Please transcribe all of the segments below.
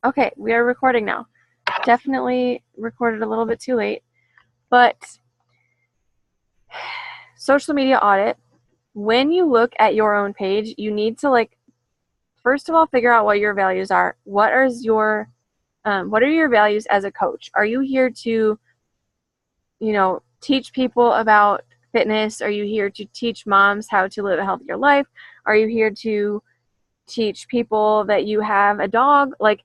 Okay, we are recording now. Definitely recorded a little bit too late, but social media audit, when you look at your own page, you need to first of all figure out what your values are. What are your values as a coach? Are you here to, teach people about fitness? Are you here to teach moms how to live a healthier life? Are you here to teach people that you have a dog? Like,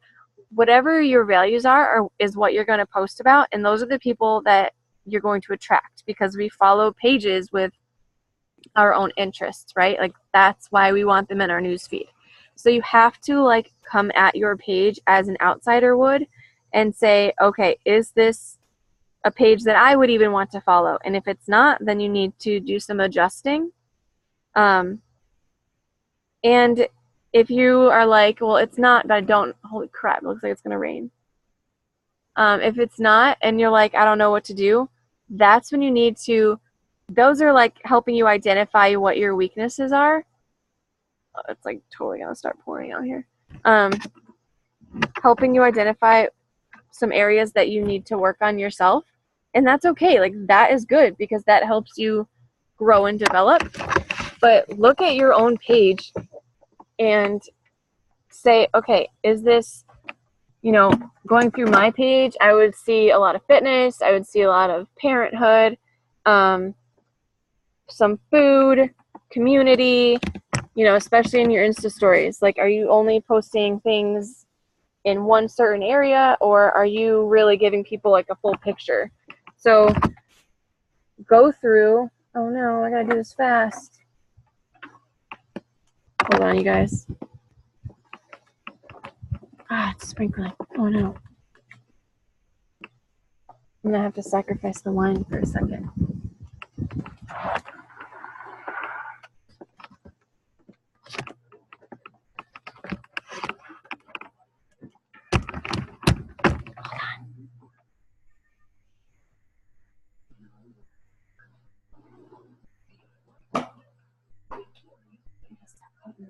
whatever your values is what you're going to post about, and those are the people that you're going to attract, because we follow pages with our own interests, right? Like, that's why we want them in our news feed. So you have to come at your page as an outsider would and say, okay, is this a page that I would even want to follow? And if it's not, then you need to do some adjusting. And if you are like, well, it's not, but I don't, holy crap, it looks like it's going to rain. If it's not, and you're like, I don't know what to do, that's when you need to, those are like helping you identify what your weaknesses are. Oh, it's like totally going to start pouring out here. Helping you identify some areas that you need to work on yourself. And that's okay. Like, that is good because that helps you grow and develop. But look at your own page and say, okay, is this, going through my page, I would see a lot of fitness. I would see a lot of parenthood, some food, community, especially in your Insta stories. Like, are you only posting things in one certain area, or are you really giving people like a full picture? So go through. Oh no, I gotta do this fast. Hold on, you guys. It's sprinkling. Oh no. I'm gonna have to sacrifice the wine for a second.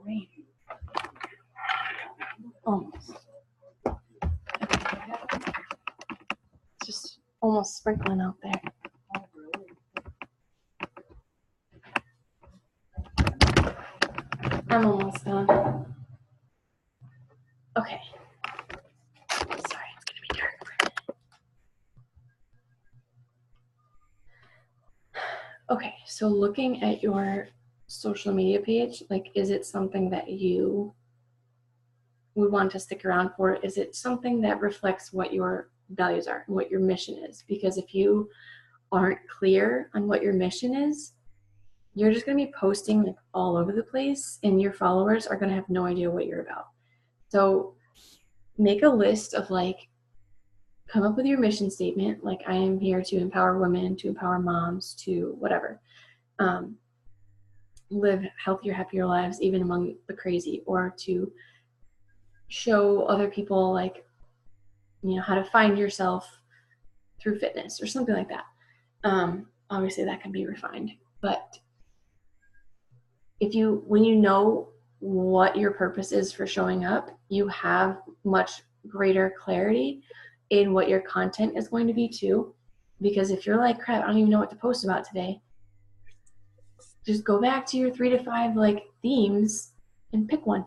Rain. Almost. It's just almost sprinkling out there. I'm almost done. Okay. Sorry, it's gonna be dark for a minute. Okay, so looking at your social media page, like, is it something that you would want to stick around for? Is it something that reflects what your values are and what your mission is? Because if you aren't clear on what your mission is, you're just going to be posting like all over the place, and your followers are going to have no idea what you're about. So make a list of come up with your mission statement. Like, I am here to empower women, to empower moms, to whatever. Live healthier, happier lives, even among the crazy, or to show other people how to find yourself through fitness or something like that. Obviously that can be refined, but when you know what your purpose is for showing up, you have much greater clarity in what your content is going to be too. Because if you're like, crap, I don't even know what to post about today, just go back to your 3 to 5 themes and pick one.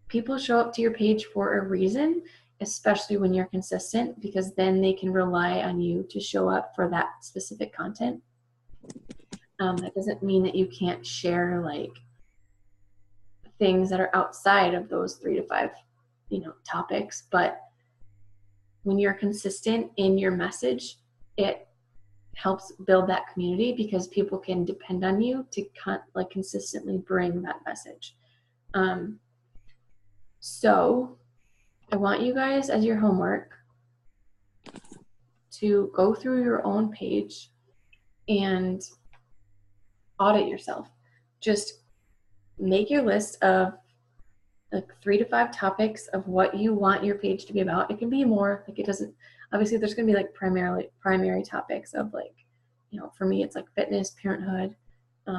People show up to your page for a reason, especially when you're consistent, because then they can rely on you to show up for that specific content. That doesn't mean that you can't share things that are outside of those 3 to 5, topics. But when you're consistent in your message, it helps build that community because people can depend on you to consistently bring that message. So I want you guys, as your homework, to go through your own page and audit yourself. Just make your list of 3 to 5 topics of what you want your page to be about. It can be more, it doesn't, obviously there's going to be primary topics of for me, it's fitness, parenthood, I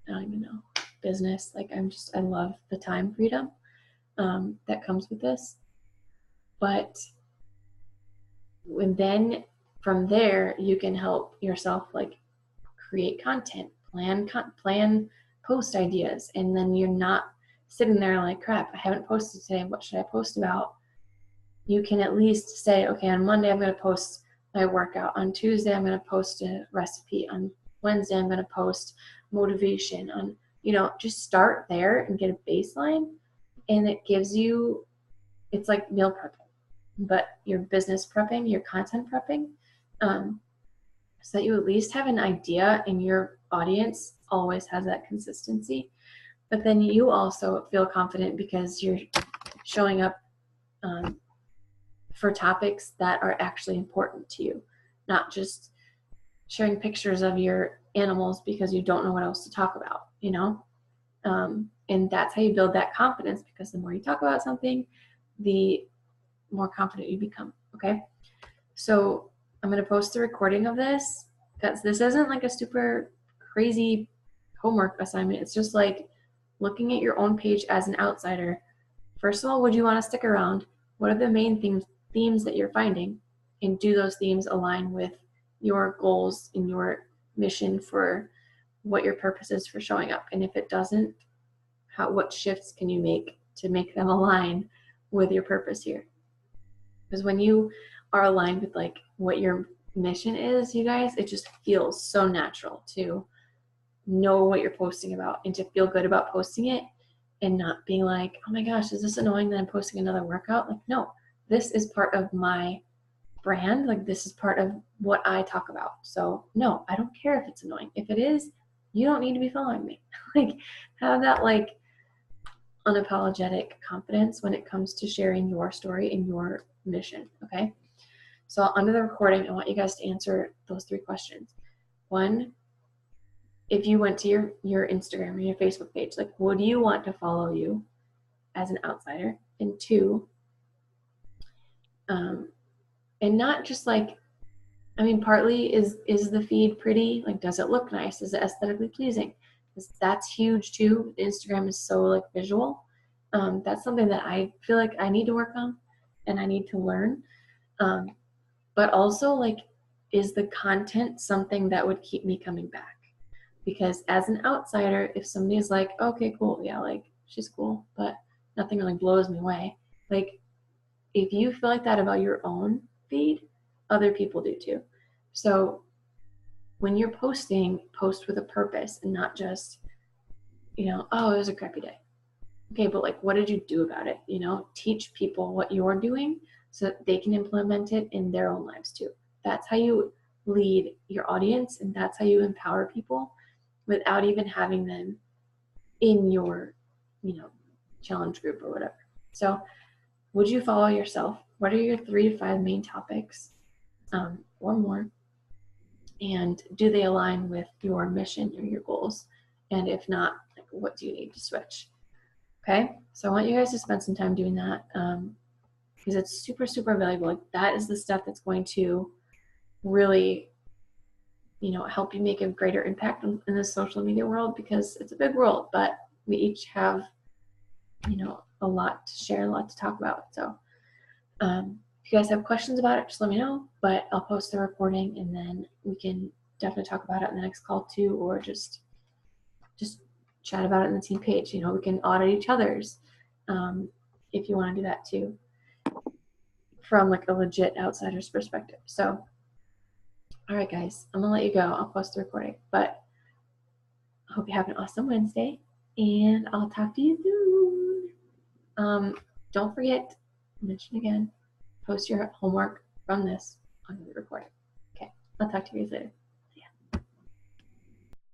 don't even know, business. I love the time freedom that comes with this. But and then from there, you can help yourself like create content, plan post ideas, and then you're not sitting there like, crap, I haven't posted today. What should I post about? You can at least say, okay, on Monday I'm going to post my workout. On Tuesday I'm going to post a recipe. On Wednesday I'm going to post motivation. On, just start there and get a baseline, and it gives you, it's like meal prepping, but you're business prepping, you're content prepping, so that you at least have an idea, and your audience always has that consistency. But then you also feel confident because you're showing up for topics that are actually important to you, not just sharing pictures of your animals because you don't know what else to talk about, and that's how you build that confidence, because the more you talk about something, the more confident you become. Okay, so I'm going to post the recording of this, because this isn't like a super crazy homework assignment. It's just like looking at your own page as an outsider. First of all, would you want to stick around? What are the main themes that you're finding? And do those themes align with your goals and your mission for what your purpose is for showing up? And if it doesn't, what shifts can you make to make them align with your purpose here? Because when you are aligned with like what your mission is, you guys, it just feels so natural to know what you're posting about and to feel good about posting it, and not being like, oh my gosh, is this annoying that I'm posting another workout? Like, no, this is part of my brand. Like, this is part of what I talk about. So no, I don't care if it's annoying. If it is, you don't need to be following me. Like, have that like unapologetic confidence when it comes to sharing your story and your mission. Okay, so under the recording, I want you guys to answer those 3 questions. 1, if you went to your Instagram or your Facebook page, like, would you want to follow you as an outsider? And 2, and not just like, I mean, partly is the feed pretty? Like, does it look nice? Is it aesthetically pleasing? Because that's huge too. Instagram is so like visual. That's something that I feel like I need to work on and I need to learn. But also, like, is the content something that would keep me coming back? Because as an outsider, if somebody is like, okay, cool, yeah, like, she's cool, but nothing really blows me away. Like, if you feel like that about your own feed, other people do too. So when you're posting, post with a purpose and not just, oh, it was a crappy day. Okay, but like, what did you do about it? Teach people what you're doing so that they can implement it in their own lives too. That's how you lead your audience, and that's how you empower people without even having them in your, challenge group or whatever. So would you follow yourself? What are your 3 to 5 main topics, or more? And do they align with your mission or your goals? And if not, like, what do you need to switch? Okay, so I want you guys to spend some time doing that, because it's super, super valuable. Like, that is the stuff that's going to really, help you make a greater impact in the social media world, because it's a big world, but we each have, a lot to share, a lot to talk about. So if you guys have questions about it, just let me know, but I'll post the recording and then we can definitely talk about it in the next call too, or just chat about it in the team page. We can audit each other's, if you want to do that too, from like a legit outsider's perspective. So, all right, guys, I'm gonna let you go. I'll post the recording, but I hope you have an awesome Wednesday, and I'll talk to you soon. Don't forget, mention again, post your homework from this on the recording. Okay, I'll talk to you guys later.